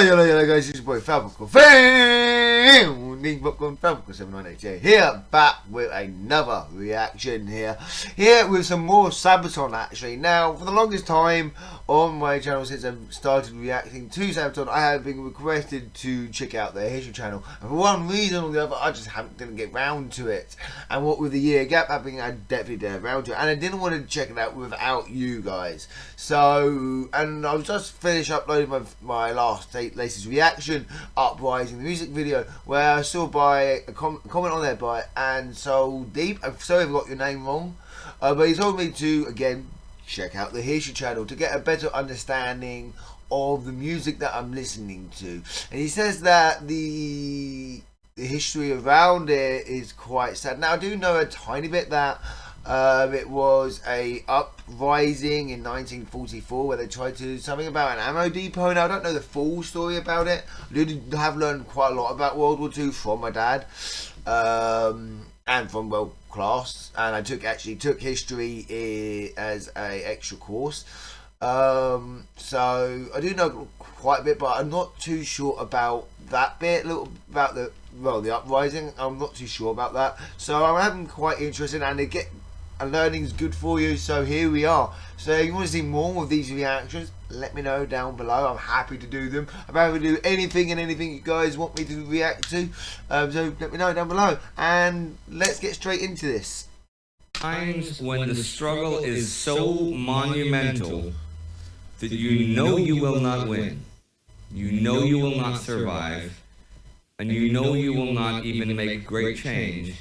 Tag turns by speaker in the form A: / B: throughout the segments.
A: Hello guys, it's your boy Falcon Popcorn Falcon 798 here, back with another reaction here with some more Sabaton actually. Now, for the longest time on my channel since I've started reacting to Sabaton, I have been requested to check out their history channel, and for one reason or the other I just didn't get round to it. And what with the year gap happening, I definitely didn't get round to it, and I didn't want to check it out without you guys. So, and I was just finished uploading my latest reaction, Uprising, the music video, where I saw by a comment on there by and so deep. I'm sorry if I got your name wrong, but he told me to again check out the history channel to get a better understanding of the music that I'm listening to. And he says that the history around it is quite sad. Now I do know a tiny bit that it was a uprising in 1944 where they tried to do something about an ammo depot. Now I don't know the full story about it. I did have learned quite a lot about World War II from my dad, and from class, and I actually took history as a extra course. So I do know quite a bit, but I'm not too sure about that bit. About the uprising, I'm not too sure about that. So I'm quite interested, and learning is good for you. So here we are. So if you want to see more of these reactions, let me know down below. I'm happy to do them. I'm happy to do anything you guys want me to react to. So let me know down below, and let's get straight into this.
B: Times when the struggle is so monumental that you know you will not win, you know you will not survive, and you know you will not even make great change,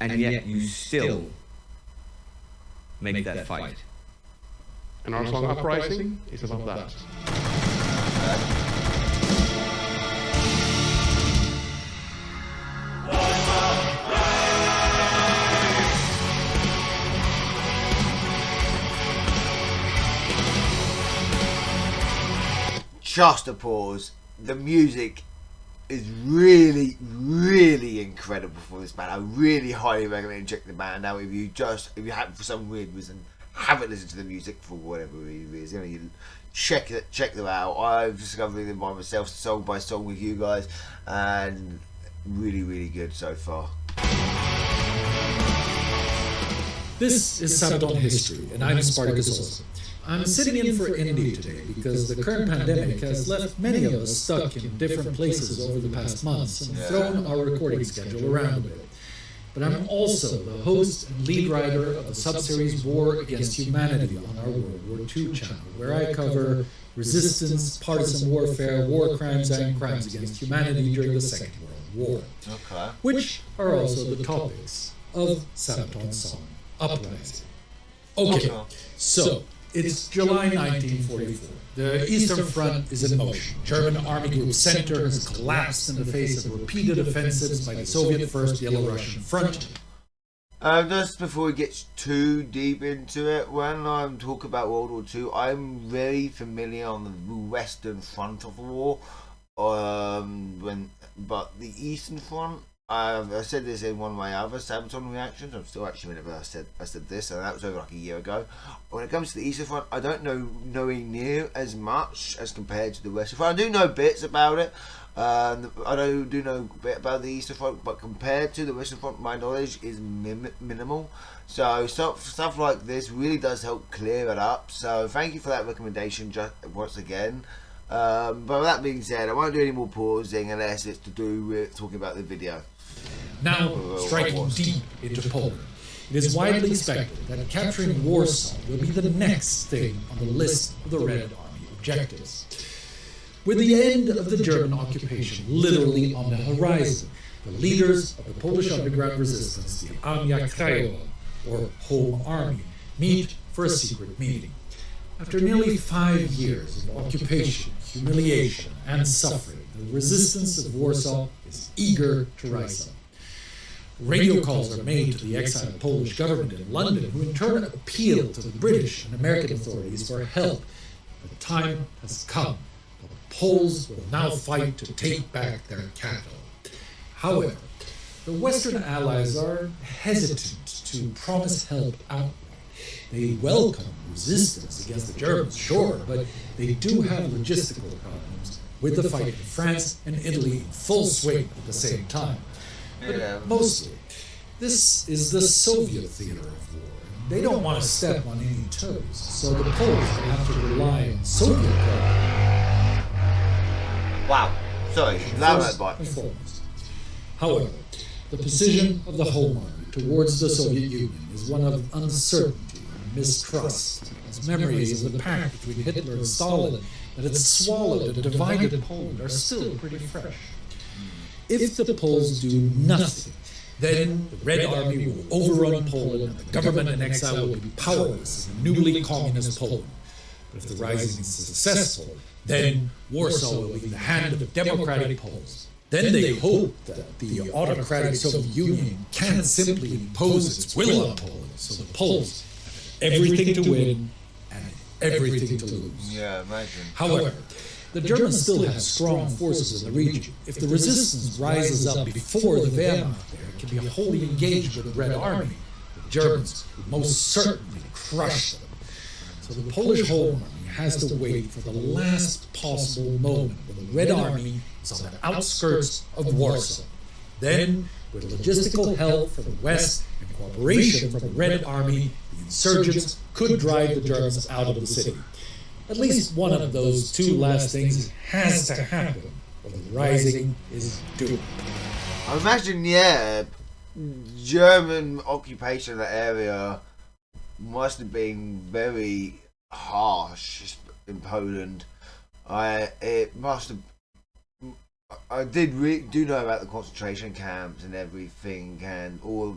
B: and yet you still make that fight.
C: And our song Uprising is about that.
A: Just a pause. The music is really incredible for this band. I really highly recommend check the band out if you have for some weird reason haven't listened to the music for whatever reason. You check them out. I've discovered them by myself, song by song with you guys, and really good so far.
D: This is Sabaton History, and I'm Spartacus Olsen. I'm sitting in for Indy today because the current pandemic has left many of us stuck in different places over the past months and thrown our recording schedule around a bit. But I'm also the host and lead writer of the sub-series War Against Humanity on our World War II channel, where I cover resistance, partisan warfare, war crimes, and crimes against humanity during the Second World War, which are also the topics of Sabaton's song Uprising. Okay, so it's July 1944. The Eastern Front is in motion. German Army Group Center has collapsed in the face of repeated offensives by the Soviet First Yellow-Russian Front.
A: Just before we get too deep into it, when I'm talking about World War II, I'm very familiar on the Western Front of the war. But the Eastern Front, I said this in one of my other Sabaton reactions. I'm still actually whenever I said this, and that was over like a year ago. When it comes to the Eastern Front, I don't know nowhere near as much as compared to the Western Front. I do know bits about it. I do know a bit about the Eastern Front, but compared to the Western Front, my knowledge is minimal. So stuff like this really does help clear it up. So thank you for that recommendation once again. But with that being said, I won't do any more pausing unless it's to do with talking about the video.
D: Now, striking deep into Poland, it is widely expected that capturing Warsaw will be the next thing on the list of the Red Army objectives. With the end of the German occupation literally on the horizon, the leaders of the Polish underground resistance, the Armia Krajowa, or Home Army, meet for a secret meeting. After nearly 5 years of occupation, humiliation, and suffering, the resistance of Warsaw is eager to rise up. Radio calls are made to the exiled Polish government in London, who in turn appeal to the British and American authorities for help. The time has come. The Poles will now fight to take back their capital. However, the Western Allies are hesitant to promise help outright. They welcome resistance against the Germans, sure, but they do have logistical problems with the fight in France and Italy in full swing at the same time. But mostly, this is the Soviet theater of war. They don't want to step on any toes, so the Poles have to rely on Soviet help.
A: Wow. Sorry,
D: First and foremost. However, the position of the Home Army towards the Soviet Union is one of uncertainty and mistrust, as memories of the pact between Hitler and Stalin that had swallowed and divided Poland are still pretty fresh. If the Poles do nothing, then the Red Army will overrun Poland and the government in exile will be powerless in a newly communist Poland. But if the rising is successful, then Warsaw will be in the hand of democratic Poles. Then they hope that the autocratic Soviet Union can't simply impose its will on Poland, so the Poles have everything to win and everything to lose.
A: Yeah, imagine.
D: However, the Germans still have strong forces in the region. If the resistance rises up before the Wehrmacht there can be wholly engaged with the Red Army, the Germans will most certainly crush them. So the Polish Home Army has to wait for the last possible moment when the Red Army is on the outskirts of Warsaw. Then, with logistical help from the West and cooperation from the Red Army, the insurgents could drive the Germans out of the city. At least one of those two last things has to happen, or the rising is doomed.
A: I imagine, German occupation of that area must have been very harsh in Poland. I do know about the concentration camps and everything, and all.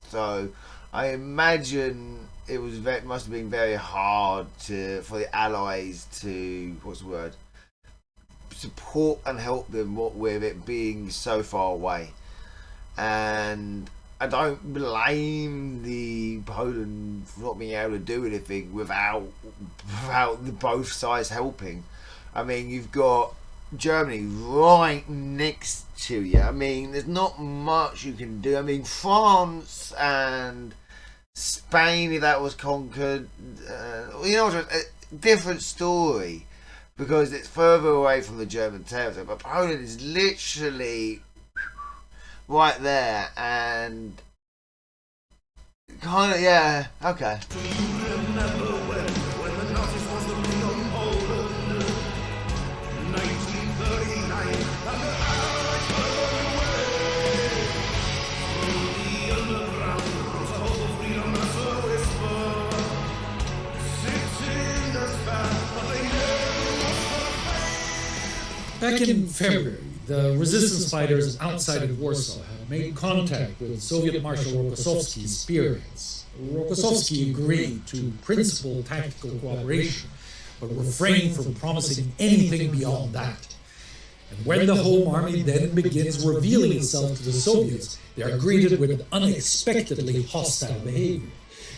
A: So I imagine it must have been very hard for the Allies to support and help them. What with it being so far away, and I don't blame the Poland for not being able to do anything without both sides helping. I mean, you've got Germany right next to you. I mean, there's not much you can do. I mean, France and Spain, if that was conquered, a different story because it's further away from the German territory. But Poland is literally right there, and kind of, okay.
E: Do you remember when the Nazis was the lead on Poland? 1939, and the Allies were away. Through the underground, rose a hope of freedom as a whisper. Sits in the span, but they never.
D: Back in February, the resistance fighters outside of Warsaw had made contact with Soviet Marshal Rokossovsky's spearheads. Rokossovsky agreed to principal tactical cooperation, but refrained from promising anything beyond that. And when the Home Army then begins revealing itself to the Soviets, they are greeted with unexpectedly hostile behavior.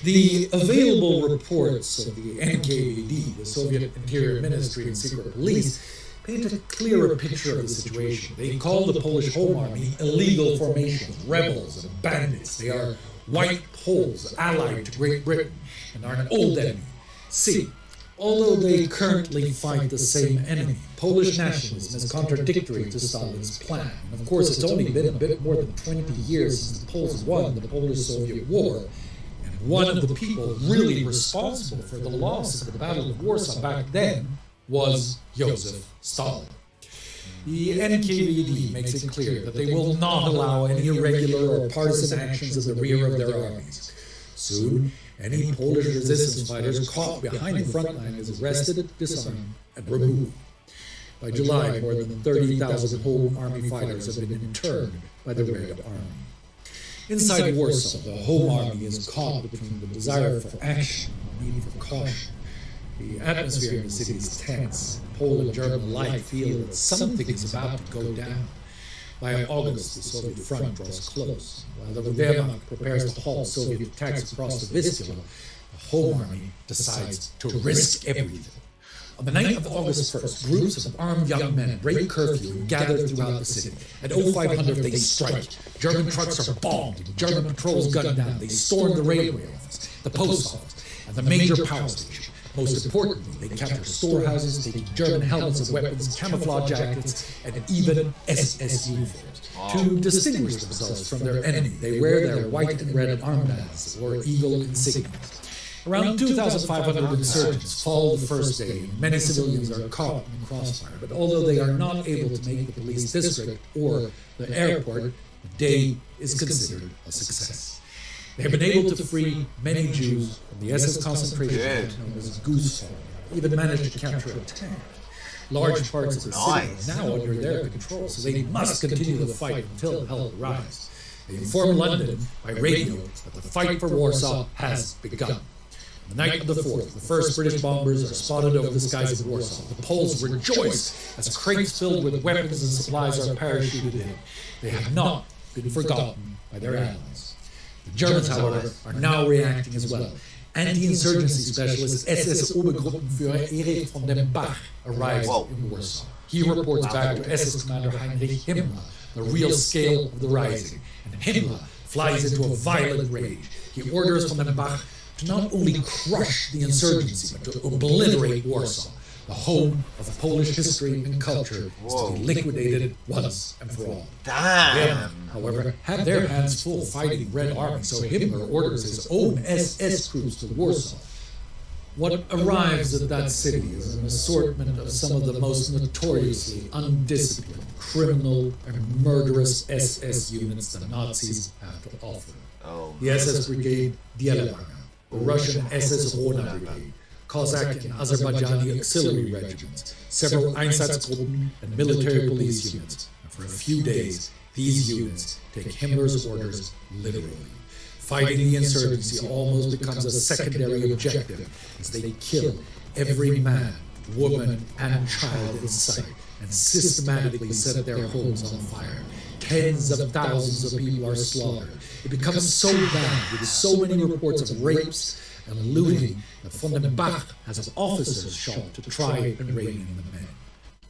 D: The available reports of the NKVD, the Soviet Interior Ministry and Secret Police, paint a clearer picture of the situation. They call the Polish Home Army illegal formations, rebels, and bandits. They are white Poles allied to Great Britain and are an old enemy. See, although they currently fight the same enemy, Polish nationalism is contradictory to Stalin's plan. And of course, it's only been a bit more than 20 years since the Poles won the Polish-Soviet War, and one of the people really responsible for the loss of the Battle of Warsaw back then was Joseph Stalin. The NKVD makes it clear that they will not allow any irregular or partisan actions in the rear of their armies. Soon, any Polish resistance fighters caught behind the front line is arrested, disarmed, and removed. By July, more than 30,000 Home Army fighters have been interned by the Red Army. Inside Warsaw, the Home Army is caught between the desire for action and the need for caution. The atmosphere in the city is tense. Pole and German alike feel that something is about to go down. By August, the Soviet front draws close. While the Wehrmacht prepares to halt Soviet attacks across the Vistula, the Home Army decides to risk everything. On the night of August 1st, groups of armed young men break curfew and gather throughout the city. At 0500, they strike. German trucks are bombed and German patrols gunned down. They storm the railway office, the post office, and the major power station. Most importantly, they capture storehouses, taking German helmets and weapons, camouflage jackets, and even SS uniforms. To distinguish themselves from their enemy, they wear their white and red armbands or eagle insignias. Around 2,500 insurgents fall the first day, and many civilians are caught in the crossfire. But although they are not able to make the police district or the airport, the day is considered a success. They have been able to free many Jews from the SS concentration camp known as Goose Farm, even managed to capture a tank. Large parts of the city are now under their control, so they must continue the fight until help arrives. They inform London by radio that the fight for Warsaw has begun. On the night of the 4th, the first British bombers are spotted over the skies of Warsaw. The Poles rejoice as crates filled with weapons and supplies are parachuted in. They have not been forgotten by their allies. The Germans, however, are now reacting as well. Anti-insurgency specialist SS Obergruppenführer Erich von dem Bach arrives in Warsaw. He reports back to SS Commander Heinrich Himmler the real scale of the rising, and Himmler flies into a violent rage. He orders von dem Bach to not only crush the insurgency, but to obliterate Warsaw, the home of Polish history and culture, is to be liquidated once and for all.
A: Damn.
D: They, however, had their hands full fighting Red Army, so Himmler orders his own SS troops to Warsaw. What arrives at that city is an assortment of some of the most notoriously undisciplined, criminal, and murderous SS units the Nazis have to offer. The SS Brigade Dielewanga, the Russian SS Rona Brigade, Cossack and Azerbaijani auxiliary regiments, several Einsatzgruppen and military police units. And for a few days, these units take Himmler's orders literally. Fighting the insurgency almost becomes a secondary objective as they kill every man, woman, and child in sight and systematically set their homes on fire. Tens of thousands of people are slaughtered. It becomes so bad with so many reports of rapes and looting that von dem Bach has officers shot to try and rein in the men.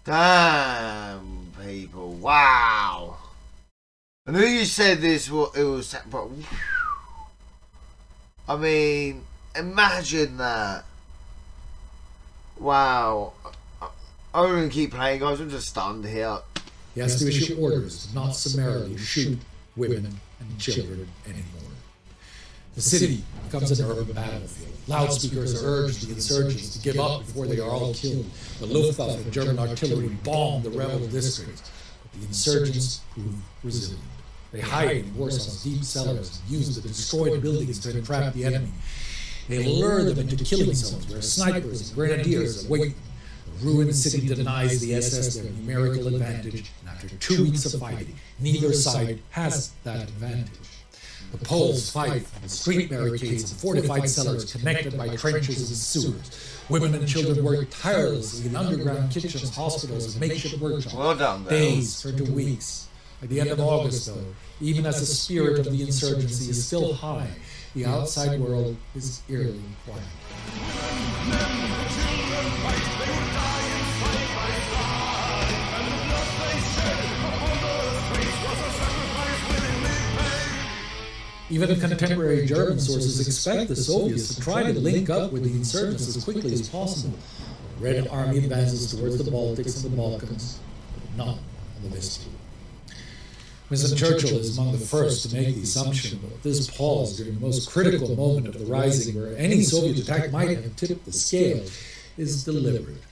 A: Damn, people. Wow. I know you said this, it was, but I mean, imagine that. Wow. I'm going to keep playing, guys. I'm just stunned here.
D: He has to issue orders to not summarily shoot women and children anymore. The city becomes an urban battlefield. Loudspeakers urge the insurgents to give up before they are all killed. The Luftwaffe and German artillery bomb the rebel districts, but the insurgents prove resilient. They hide in Warsaw's deep cellars and use the destroyed buildings to entrap the enemy. They lure them into killing zones where snipers and grenadiers await them. The ruined city denies the SS their numerical advantage, and after 2 weeks of fighting, neither side has that advantage. The Poles fight from the street barricades and fortified cellars connected by trenches and sewers. Women and children work tirelessly in underground kitchens, hospitals, and makeshift workshops.
A: Well done, though.
D: Days turn to weeks. By the end of August, though, even as the spirit of the insurgency is still high, the outside world is eerily quiet. Even contemporary German sources expect the Soviets to try to link up with the insurgents as quickly as possible. The Red Army advances towards the Baltics and the Balkans, but not on the Vistula. Winston Churchill is among the first to make the assumption that this pause during the most critical moment of the rising, where any Soviet attack might have tipped the scale, is deliberate.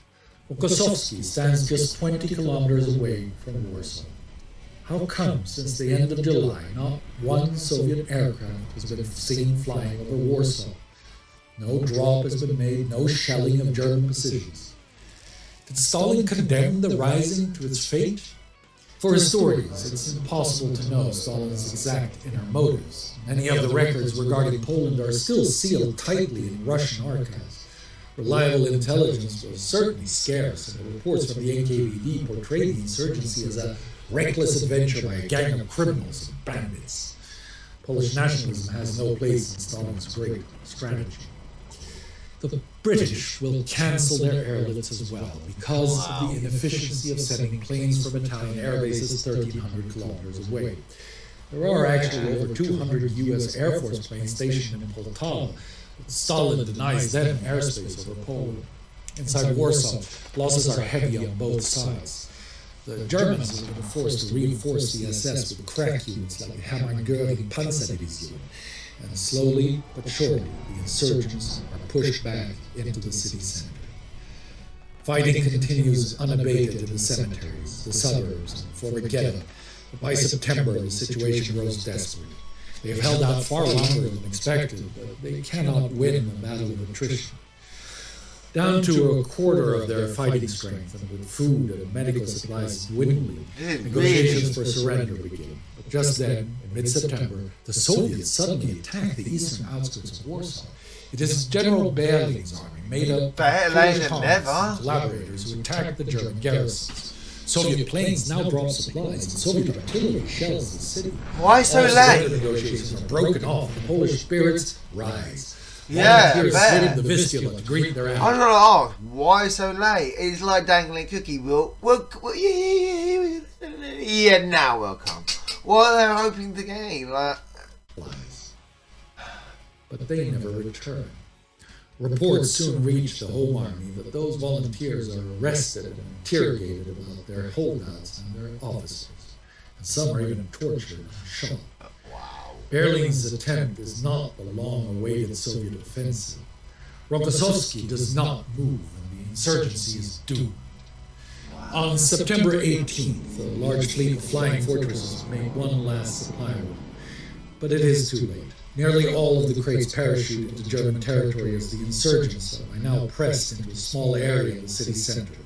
D: Okosovsky stands just 20 kilometers away from Warsaw. How come, since the end of July, not one Soviet aircraft has been seen flying over Warsaw? No drop has been made, no shelling of German positions. Did Stalin condemn the rising to its fate? For historians, it's impossible to know Stalin's exact inner motives. Many of the records regarding Poland are still sealed tightly in Russian archives. Reliable intelligence was certainly scarce, and the reports from the NKVD portrayed the insurgency as a reckless adventure by a gang of criminals and bandits. Polish nationalism has no place in Stalin's great strategy. The British will cancel their airlifts as well because of the inefficiency of sending planes from Italian air bases 1,300 kilometers away. There are actually over 200 U.S. Air Force planes stationed in Poltava, Stalin denies them airspace over Poland. Inside Warsaw, losses are heavy on both sides. The Germans have been forced to reinforce the SS with crack units like the Hammergurgen Panzerdivision, and slowly but surely the insurgents are pushed back into the city center. Fighting continues unabated in the cemeteries, the suburbs, and former ghetto, but by September the situation grows desperate. They have held out far longer than expected, but they cannot win the battle of attrition. Down to a quarter of their fighting strength, and with food and medical supplies dwindling, negotiations for surrender begin. But just then, in mid-September, the Soviets suddenly attack the eastern outskirts of Warsaw. It is General Berling's army, made up of Polish colonists and collaborators who attack the German garrisons. Soviet planes now drop supplies, and Soviet artillery shells the city.
A: Why so
D: All
A: late?
D: surrender negotiations are broken off, and Polish spirits rise.
A: Yeah,
D: Volunteers
A: I
D: sit
A: bet.
D: in the Vistula to greet their
A: I'm
D: allies.
A: gonna ask, why so late? It's like dangling cookie. Yeah, now we'll come. What are they hoping to gain? Like,
D: But they never return. Reports soon reach the Home Army that those volunteers are arrested and interrogated about their holdouts and their officers, and some are even tortured and shot. Berlin's attempt is not the long-awaited Soviet offensive. Rokossovsky does not move, and the insurgency is doomed. On September 18th, a large fleet of flying fortresses made one last supply run. But it is too late. Nearly all of the crates parachute into German territory as the insurgents are now pressed into a small area of the city center.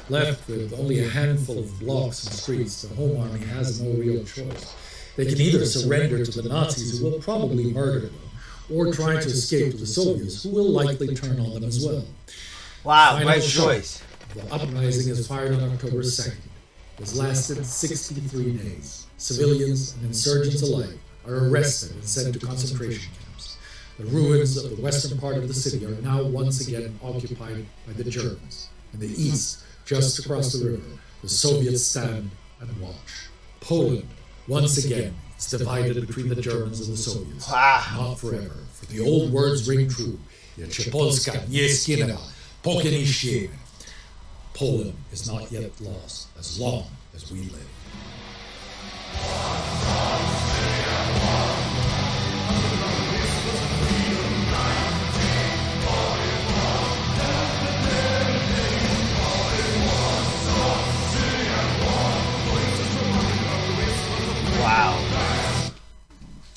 D: Left with only a handful of blocks and streets, the Home Army has no real choice. They can either surrender to the Nazis, who will probably murder them, or try to escape to the Soviets, who will likely turn on them as well.
A: wow,
D: Final
A: great
D: shot.
A: choice.
D: The uprising is fired on October 2nd. It has lasted 63 days. Civilians and insurgents alike are arrested and sent to concentration camps. The ruins of the western part of the city are now once again occupied by the Germans. In the east, just across the river, the Soviets stand and watch. Poland, once again, is divided between the Germans and the Soviets.
A: Wow.
D: Not forever, for the old words ring true. Jeszcze Polska nie zginęła, póki nie sięgnie. Poland is not yet lost as long as we live.
A: Wow.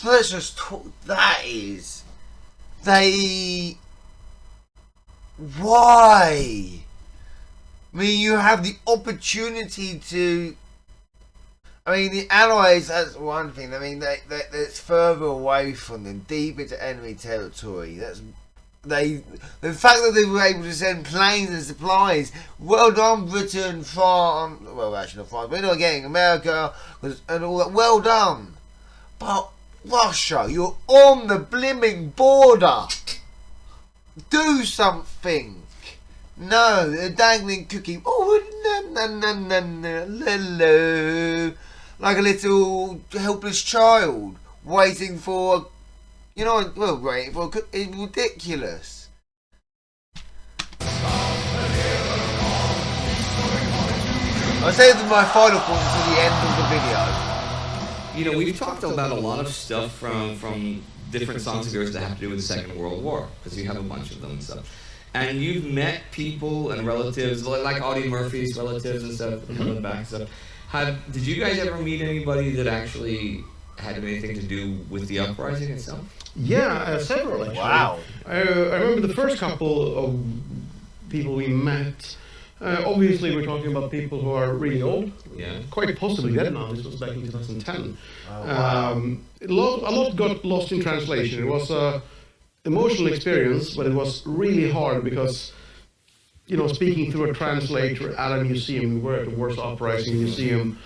A: Let's just talk. That is. They. Why? I mean, you have the opportunity to. I mean, the Allies, that's one thing. I mean, that's further away from them, deep into enemy territory. The fact that they were able to send planes and supplies, well done, Britain, France, well, actually not France, we're not getting America, and all that, well done. But Russia, you're on the blimming border. Do something. No, they're dangling cookie. Oh, hello. Like a little helpless child waiting for, you know, well, waiting for, it's ridiculous. I'll say this is my final point until the end of the video.
B: You know, we've talked about a lot of stuff from different songs of yours that have to do with the Second World War, because you have a bunch of them and stuff. And you've met people and relatives, like Audie Murphy's relatives and stuff, coming back and stuff. Did you guys ever meet anybody that actually had anything to do with the uprising itself?
C: Yeah, several actually.
A: Wow.
C: I remember the first couple of people we met. Obviously, we're talking about people who are really old.
B: Yeah.
C: Quite possibly dead now. This was back in 2010.
A: Oh, wow.
C: A lot got lost in translation. It was an emotional experience, but it was really hard because, you know, speaking through a translator at a museum, we were at the Warsaw Uprising Museum.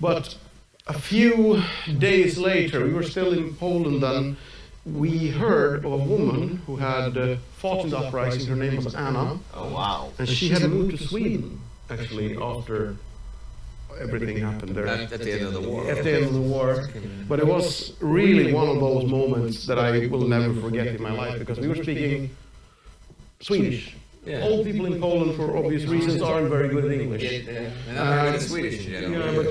C: But a few days later, we were still in Poland then, we heard of a woman who had fought in the uprising. Her name was Anna.
A: Oh, wow.
C: And she had moved to Sweden, actually, after everything happened there.
B: At the end of the war.
C: At the end of the war. But it was really one of those moments that I will never forget in my life, because we were speaking Swedish.
B: Yeah.
C: Old people in Poland, for obvious reasons, aren't very good at English.
B: Yeah. And I'm very good at Swedish.
C: Yeah, but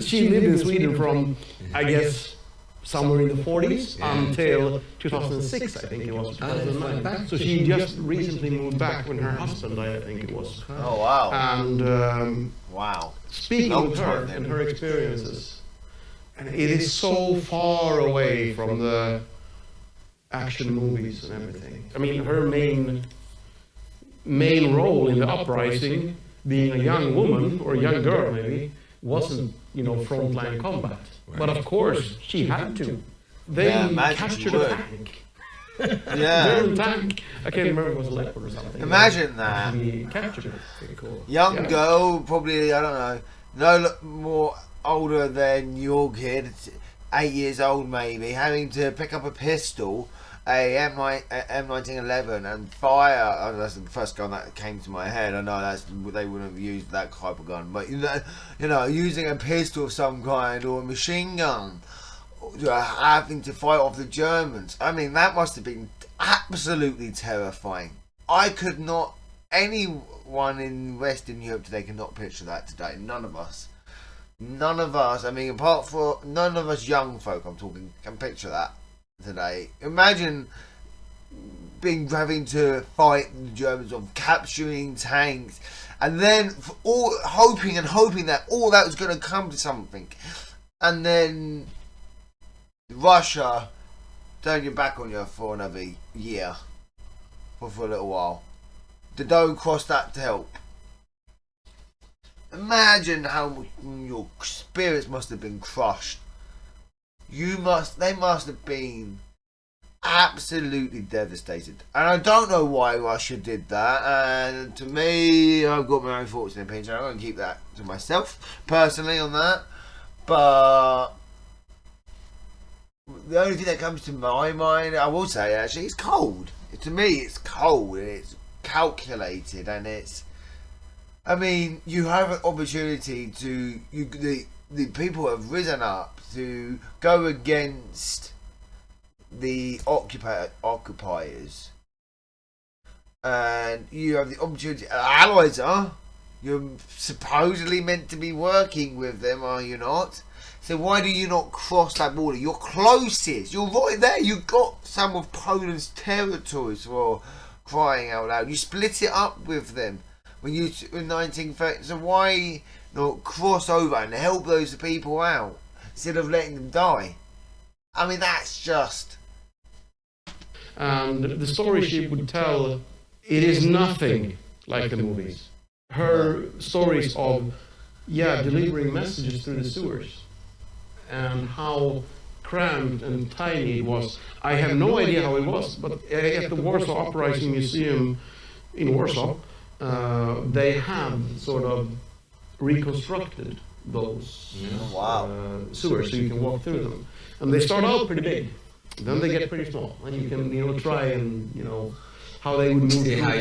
C: she lived in Sweden from, I guess, somewhere in the 40s until 2006, I think it was, 2009. So she just recently moved back when her husband died, I think it was.
A: Oh, wow.
C: And
A: Wow.
C: speaking
A: Long
C: with her
A: time then.
C: and her experiences, and it is so far away from the action movies and everything. I mean, her main role in the uprising, being a young woman or a young girl maybe, wasn't, frontline combat. But of course, she had to. They captured a tank.
A: Yeah.
C: German tank. I can't remember if it was a Leopard or something.
A: Imagine that.
C: He captured it. Pretty cool.
A: Young girl, probably, I don't know, no more older than your kid, 8 years old maybe, having to pick up a pistol, a M1911, and fire. Oh, that's the first gun that came to my head. I know they wouldn't have used that type of gun, but using a pistol of some kind or a machine gun, having to fight off the Germans. I mean, that must have been absolutely terrifying. I could not. Anyone in Western Europe today cannot picture that today. None of us. I mean, apart from none of us young folk, I'm talking, can picture that today. Imagine having to fight the Germans, of capturing tanks, and then hoping that all that was going to come to something, and then Russia turn your back on you for another year, for a little while. They don't cross that to help. Imagine how your spirits must have been crushed. They must have been absolutely devastated. And I don't know why Russia did that. And to me, I've got my own thoughts and opinions. I'm going to keep that to myself, personally, on that. But the only thing that comes to my mind, I will say, actually, it's cold. To me, it's cold and it's calculated, and it's. I mean, you have an opportunity to. The people have risen up to go against the occupiers, and you have the opportunity. Allies are. You're supposedly meant to be working with them, are you not? So why do you not cross that border? You're closest. You're right there. You've got some of Poland's territories, for crying out loud. You split it up with them when you in 1930. So why not cross over and help those people out instead of letting them die? I mean, that's just.
C: And the story she would tell, it is nothing like the movies. Her stories of, delivering messages through the sewers, and how cramped and tiny it was. I have no idea how it was, but at the Warsaw Uprising Museum in Warsaw, they have sort of reconstructed those sewers so you can walk through them. And they start out pretty big, then they get pretty small, and you can try and how they would move.
B: How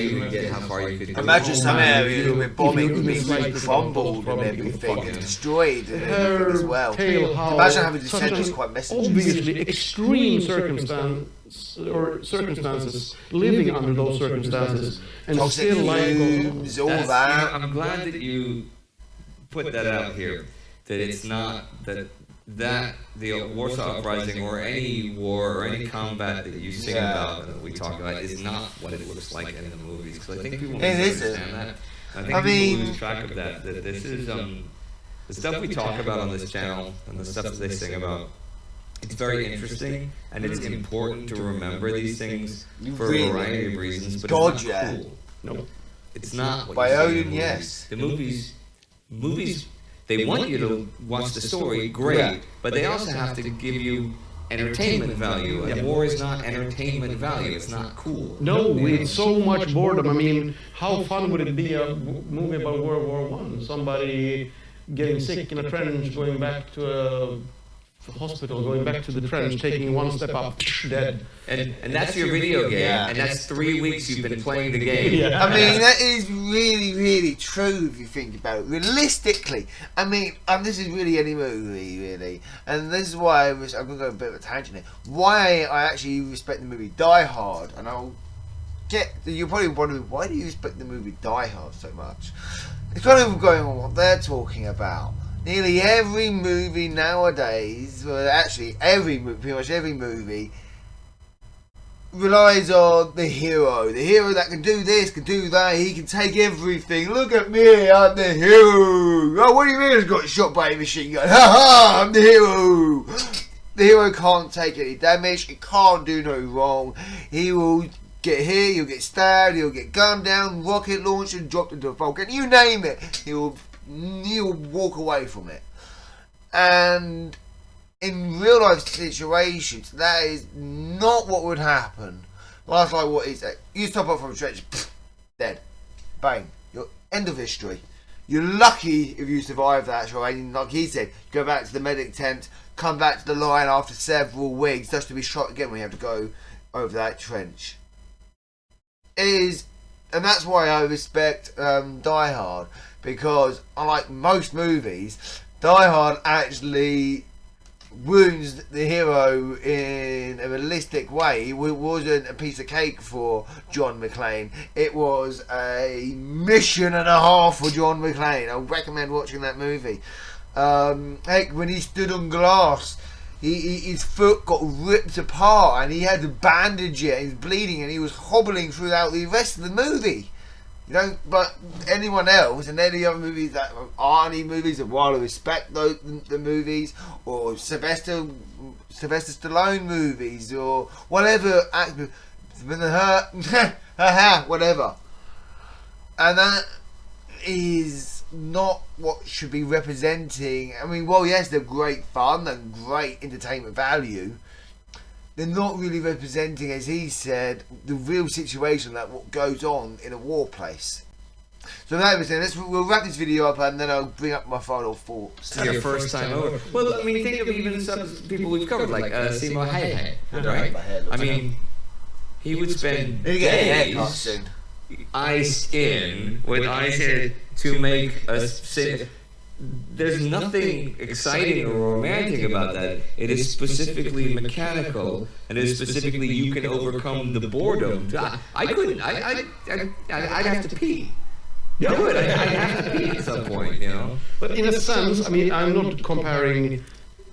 B: far you could.
A: Imagine some areas with bombing being crumbled and everything, and destroyed and everything as well. Imagine having to send these quite messages.
C: Obviously, extreme circumstances, living under those circumstances, and
A: Toxic
C: still
A: fumes, all that.
B: I'm glad that you put that out here. That it's not that the Warsaw Uprising or any war or any combat that you sing about and that we talk about is not what it looks like in the movies. Because I think people need to understand that. I think people lose track of that. That this is the stuff we talk about on this channel and the stuff that they sing about. It's very interesting, and it's important to remember these things for a variety of reasons. But it's not cool. No, it's not.
A: By own, yes.
B: The movies. They want you to watch the story, great, but they also have to give you entertainment value. And war is not entertainment value. It's not cool.
C: No, it's so much boredom. I mean, how fun would it be a movie about World War I? Somebody getting sick in a trench, going back to a the hospital, going back to the trench, taking one step up, dead.
B: And that's your video game,
A: Yeah.
B: and that's 3 weeks you've been playing the game.
A: I mean, that is really, really true if you think about it. Realistically, I mean, this is really any movie, really. And this is why I'm going to go a bit of a tangent here. Why I actually respect the movie Die Hard, and I'll get... You're probably wondering, why do you respect the movie Die Hard so much? It's kind of going on what they're talking about. Nearly every movie nowadays, well, actually, pretty much every movie, relies on the hero. The hero that can do this, can do that, he can take everything. Look at me, I'm the hero. Oh, what do you mean I got shot by a machine gun? Ha ha, I'm the hero. The hero can't take any damage, he can't do no wrong. He will get hit, he'll get stabbed, he'll get gunned down, rocket launched and dropped into a volcano. You name it, he'll walk away from it. And in real life situations, that is not what would happen. Well, that's like, what is that? You stop up from a stretch, dead. Bang. You're end of history. You're lucky if you survive that, right? And like he said, go back to the medic tent, come back to the line after several weeks, just to be shot again when you have to go over that trench. It is, and that's why I respect Die Hard, because unlike most movies, Die Hard actually wounds the hero in a realistic way. It wasn't a piece of cake for John McClane. It was a mission and a half for John McClane. I recommend watching that movie. Heck, when he stood on glass, his foot got ripped apart and he had to bandage it. He was bleeding and he was hobbling throughout the rest of the movie. You know, but anyone else and any other movies that Arnie movies, and while I respect the movies, or Sylvester Stallone movies, or whatever, whatever, and that is not what should be representing. I mean, well, yes, they're great fun and great entertainment value. They're not really representing, as he said, the real situation, like what goes on in a war place. So that was it. We'll wrap this video up and then I'll bring up my final thoughts.
B: Your first time over. Well, I mean, think of even some people we've covered, like Seymour Hayek, right? I mean, he would spend days iced in, with ice in, to make a... There's nothing exciting or romantic about that. It is specifically mechanical, and it is specifically you can overcome the boredom. I couldn't. I'd have to pee. You would. I'd have to pee at some point, you know.
C: But in a sense, I mean, I'm not comparing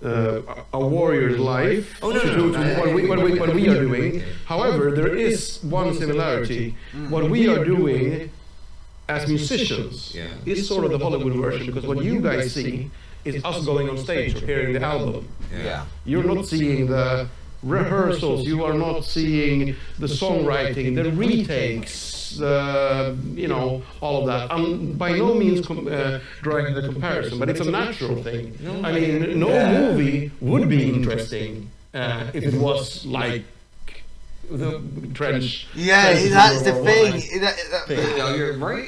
C: a warrior's life to what we are doing. However, there is one similarity. What we are doing as musicians is sort of the Hollywood version, because what you guys see is us going on stage or hearing the album. You're not seeing the rehearsals, you are not seeing the songwriting, the retakes, all of that. I'm by no means drawing the comparison, but it's a natural thing. I mean, no movie would be interesting if it was like the trench.
A: That's the thing.
B: You're right,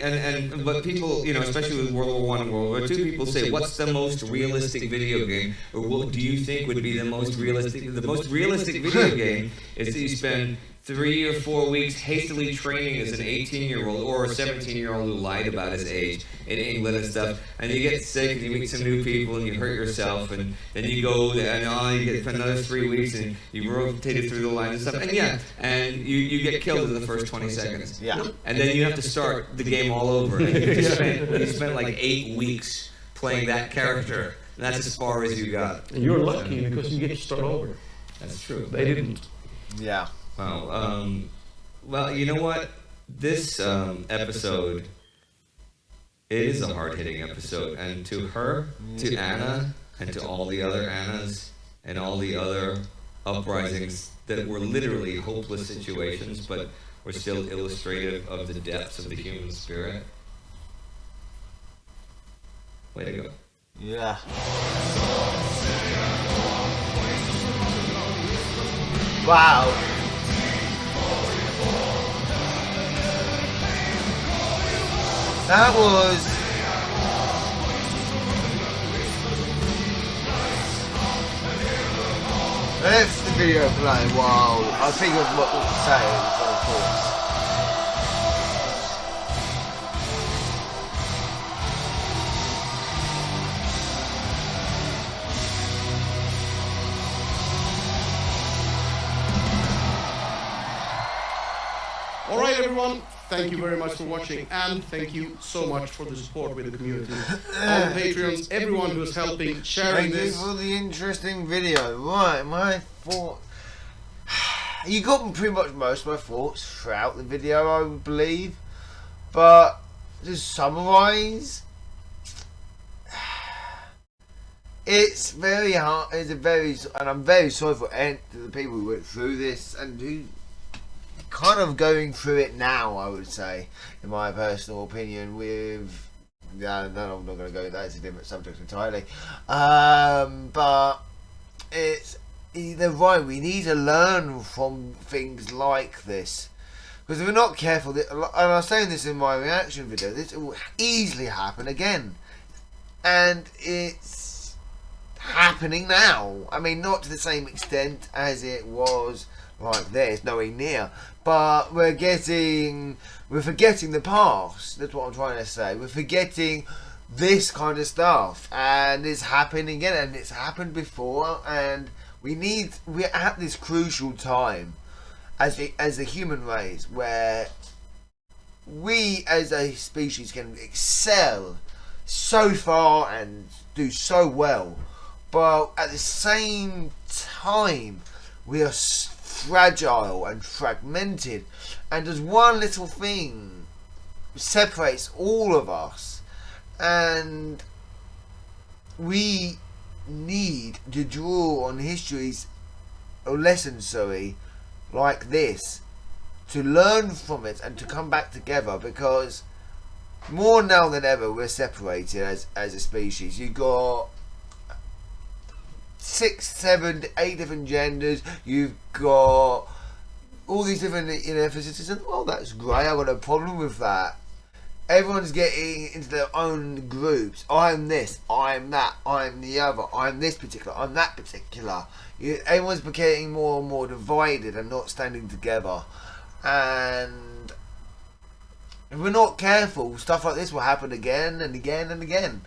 B: but people, especially with World War I and World War II, people say, "What's the most realistic video game?" Or what do you think would be the most realistic? The most realistic video game is that you spend 3 or 4 weeks hastily training as an 18-year-old or a 17-year-old who lied about his age in England and stuff, and you get sick and you meet some new people and you hurt yourself, and then you go and you get for another 3 weeks and you rotated through the line and stuff, and you get killed in the first 20 seconds. And then you have to start the game all over. And you spent like 8 weeks playing that character. And that's as far as you got.
C: And you're lucky because you get to start over.
B: That's true.
C: They didn't.
A: Yeah.
B: Wow. Well, you know what? This episode, it is a hard-hitting episode. And to her, to Anna, and to all the other Annas, and all the other uprisings that were literally hopeless situations, but were still illustrative of the depths of the human spirit. Way to go.
A: Yeah. Wow. That was... Let's the video play while I think of what to say for the thoughts.
C: All right, everyone. Thank you very much for watching, and thank you so much for the support with the community. All Patreons, everyone who's helping, sharing
A: Thank you
C: this.
A: for the interesting video. Right, my thought. You got pretty much most of my thoughts throughout the video, I would believe. But to summarise, it's very hard. And I'm very sorry for the people who went through this and who kind of going through it now. I would say, in my personal opinion, with no, I'm not going to go with that. It's a different subject entirely. But they're right. We need to learn from things like this. Because if we're not careful, and I was saying this in my reaction video, this will easily happen again. And it's happening now. I mean, not to the same extent as it was like this, nowhere near. But we're forgetting the past. That's what I'm trying to say. We're forgetting this kind of stuff. And it's happening again, and it's happened before. And we're at this crucial time as a human race where we as a species can excel so far and do so well, but at the same time we are fragile and fragmented, and as one little thing separates all of us, and we need to draw on histories or lessons, like this, to learn from it and to come back together, because more now than ever we're separated as a species. You got 6, 7, 8 different genders. You've got all these different ethnicities, and well, that's great. I've got no problem with that. Everyone's getting into their own groups. I'm this, I'm that, I'm the other, I'm this particular, I'm that particular. Everyone's becoming more and more divided and not standing together. And if we're not careful, stuff like this will happen again and again and again.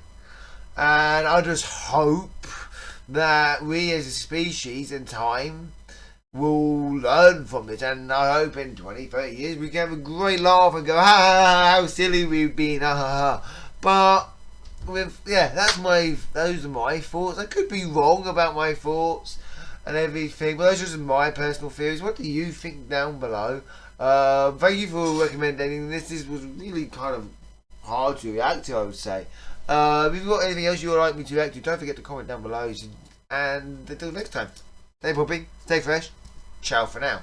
A: And I just hope that we as a species in time will learn from it, and I hope in 20, 30 years we can have a great laugh and go, ha ha ha, how silly we've been, ha ha ha. But those are my thoughts. I could be wrong about my thoughts and everything, but those are just my personal theories. What do you think down below? Thank you for recommending this. This was really kind of hard to react to, I would say. If you've got anything else you would like me to react to, don't forget to comment down below. And until next time, stay poppy, stay fresh. Ciao for now.